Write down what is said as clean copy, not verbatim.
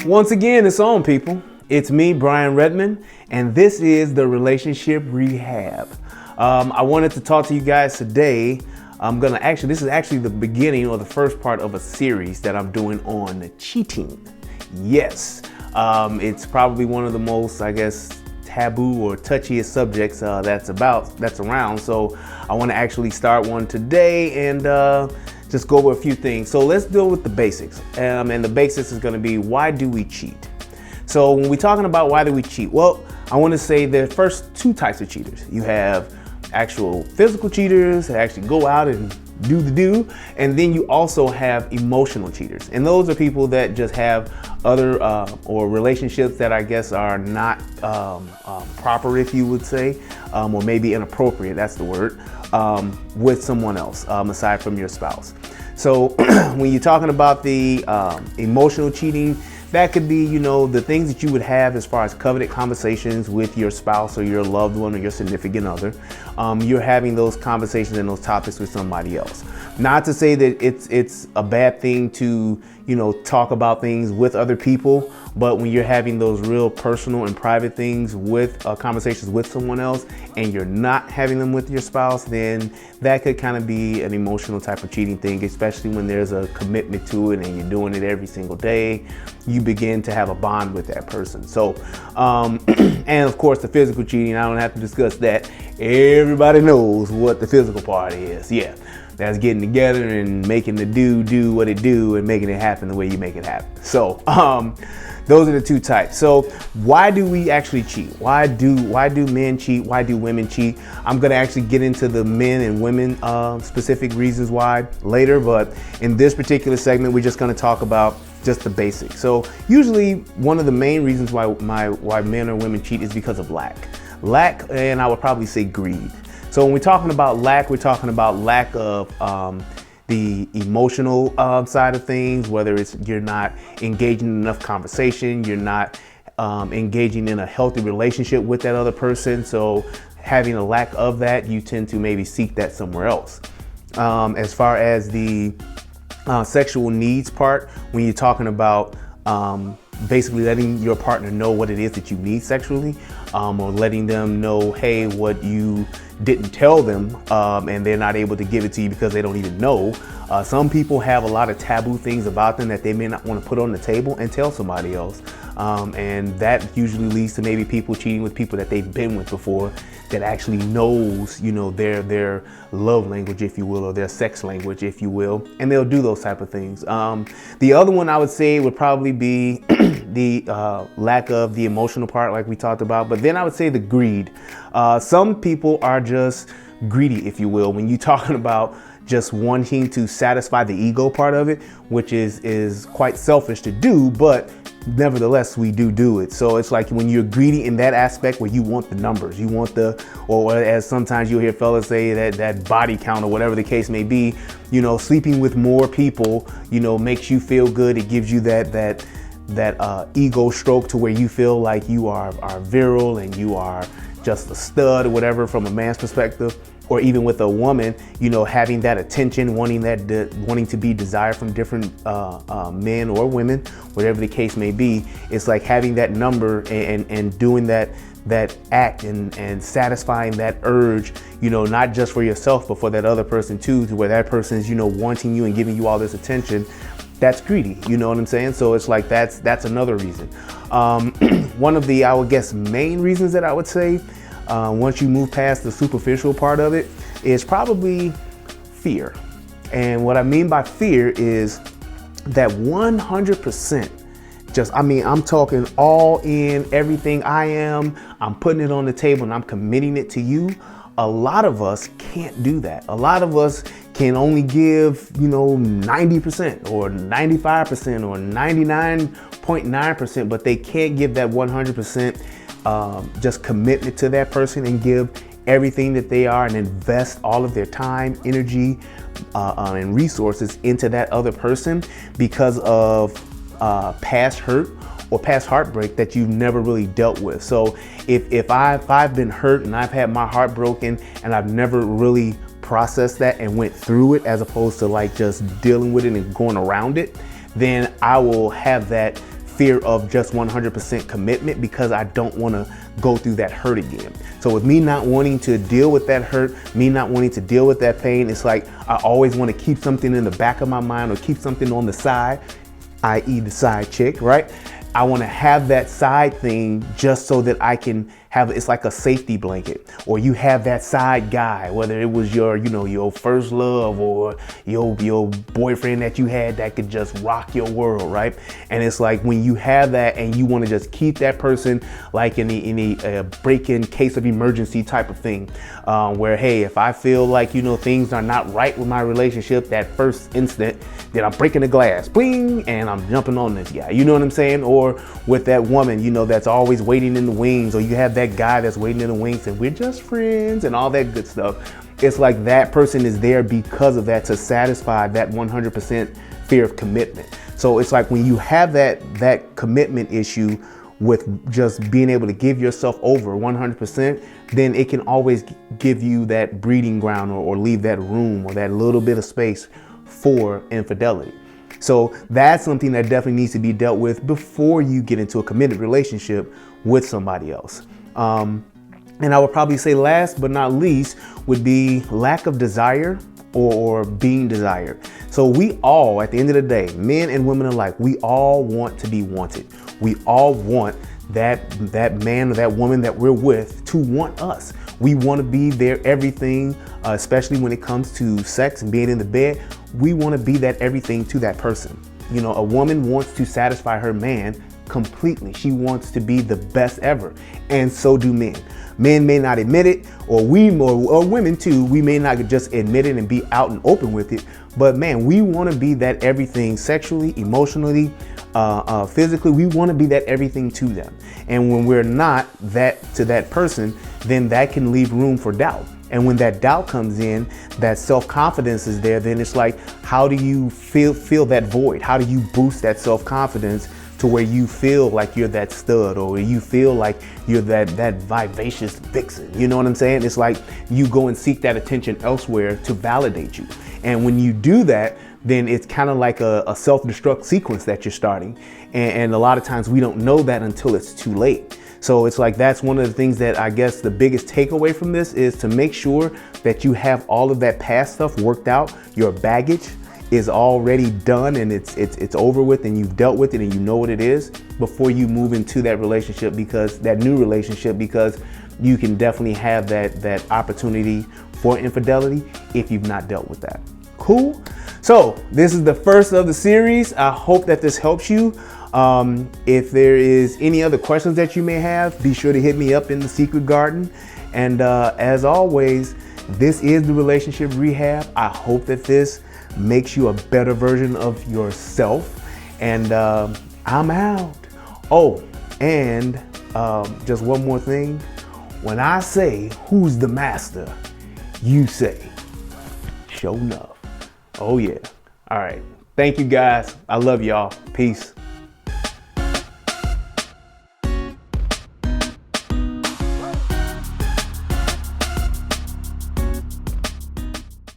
Once again, it's on, people. It's me, Brian Redmond, and this is the Relationship Rehab. I wanted to talk to you guys today. This is actually the beginning or the first part of a series that I'm doing on cheating. Yes, it's probably one of the most, taboo or touchiest subjects that's around. So I want to actually start one today and just go over a few things. So let's deal with the basics. And the basics is going to be, why do we cheat? So when we're talking about why do we cheat, well, I want to say the first two types of cheaters. You have actual physical cheaters that actually go out and do the do, and then you also have emotional cheaters, and those are people that just have other or relationships that I guess are not proper, if you would say, or maybe inappropriate, that's the word, with someone else aside from your spouse. So when you're talking about the emotional cheating, that could be, the things that you would have as far as coveted conversations with your spouse or your loved one or your significant other. You're having those conversations and those topics with somebody else. Not to say that it's a bad thing to, talk about things with other people, but when you're having those real personal and private things with conversations with someone else and you're not having them with your spouse, then that could kind of be an emotional type of cheating thing, especially when there's a commitment to it and you're doing it every single day. You begin to have a bond with that person. So, and of course the physical cheating, I don't have to discuss that. Everybody knows what the physical part is. Yeah. That's getting together and making the do what it do and making it happen the way you make it happen. So those are the two types. So why do we actually cheat? Why do men cheat? Why do women cheat? I'm going to actually get into the men and women specific reasons why later, but in this particular segment, we're just going to talk about just the basics. So usually one of the main reasons why men or women cheat is because of lack, and I would probably say greed. So when we're talking about lack, we're talking about lack of the emotional side of things, whether it's you're not engaging in enough conversation, you're not engaging in a healthy relationship with that other person. So having a lack of that, you tend to maybe seek that somewhere else. As far as the sexual needs part, when you're talking about basically letting your partner know what it is that you need sexually, or letting them know, hey, what you didn't tell them, and they're not able to give it to you because they don't even know. Some people have a lot of taboo things about them that they may not want to put on the table and tell somebody else. And that usually leads to maybe people cheating with people that they've been with before, that actually knows, their love language, if you will, or their sex language, if you will, and they'll do those type of things. The other one I would say would probably be the lack of the emotional part, like we talked about, but then I would say the greed. Some people are just greedy, if you will, when you're talking about just wanting to satisfy the ego part of it, which is quite selfish to do, but nevertheless, we do it. So it's like when you're greedy in that aspect where you want the numbers, you want or as sometimes you'll hear fellas say, that body count or whatever the case may be, sleeping with more people, makes you feel good. It gives you that ego stroke to where you feel like you are virile and you are just a stud or whatever from a man's perspective. Or even with a woman, having that attention, wanting to be desired from different men or women, whatever the case may be. It's like having that number and doing that act and satisfying that urge, not just for yourself, but for that other person too, to where that person's, wanting you and giving you all this attention. That's greedy, you know what I'm saying? So it's like that's another reason. One of the, I would guess, main reasons that I would say, once you move past the superficial part of it, is probably fear. And what I mean by fear is that 100%, I'm talking all in, everything I'm putting it on the table and I'm committing it to you. A lot of us can't do that. A lot of us can only give, 90% or 95% or 99.9%, but they can't give that 100% just commitment to that person and give everything that they are and invest all of their time, energy, and resources into that other person because of past hurt or past heartbreak that you've never really dealt with. So if I've been hurt and I've had my heart broken and I've never really processed that and went through it, as opposed to like just dealing with it and going around it, then I will have that fear of just 100% commitment because I don't want to go through that hurt again. So with me not wanting to deal with that hurt, me not wanting to deal with that pain, it's like I always want to keep something in the back of my mind or keep something on the side, i.e. the side chick, right? I want to have that side thing just so that I can have, it's like a safety blanket. Or you have that side guy, whether it was your, your first love or your boyfriend that you had that could just rock your world, right? And it's like when you have that and you want to just keep that person like in a break-in case of emergency type of thing, where, hey, if I feel like, things are not right with my relationship, that first instant, then I'm breaking the glass, bling, and I'm jumping on this guy. You know what I'm saying? Or with that woman, that's always waiting in the wings, or you have that guy that's waiting in the wings and we're just friends and all that good stuff. It's like that person is there because of that, to satisfy that 100% fear of commitment. So it's like when you have that commitment issue with just being able to give yourself over 100%, then it can always give you that breeding ground or leave that room or that little bit of space for infidelity. So that's something that definitely needs to be dealt with before you get into a committed relationship with somebody else. And I would probably say last but not least would be lack of desire or being desired. So we all, at the end of the day, men and women alike, we all want to be wanted. We all want that man or that woman that we're with to want us. We want to be their everything, especially when it comes to sex and being in the bed. We want to be that everything to that person. A woman wants to satisfy her man completely. She wants to be the best ever. And so do men. Men may not admit it, or women too. We may not just admit it and be out and open with it. But man, we want to be that everything sexually, emotionally, physically. We want to be that everything to them. And when we're not that to that person, then that can leave room for doubt. And when that doubt comes in, that self-confidence is there, then it's like, how do you fill that void? How do you boost that self-confidence to where you feel like you're that stud, or you feel like you're that vivacious vixen? You know what I'm saying? It's like you go and seek that attention elsewhere to validate you. And when you do that, then it's kind of like a self-destruct sequence that you're starting. And a lot of times we don't know that until it's too late. So it's like, that's one of the things that I guess the biggest takeaway from this is to make sure that you have all of that past stuff worked out. Your baggage is already done and it's over with, and you've dealt with it and you know what it is before you move into that relationship, because that new relationship, because you can definitely have that opportunity for infidelity if you've not dealt with that. Cool. So this is the first of the series. I hope that this helps you. If there is any other questions that you may have, be sure to hit me up in the secret garden. And as always, this is the Relationship Rehab. I hope that this makes you a better version of yourself. And I'm out. Oh, and just one more thing. When I say who's the master, you say show enough. Oh yeah. All right. Thank you guys. I love y'all. Peace.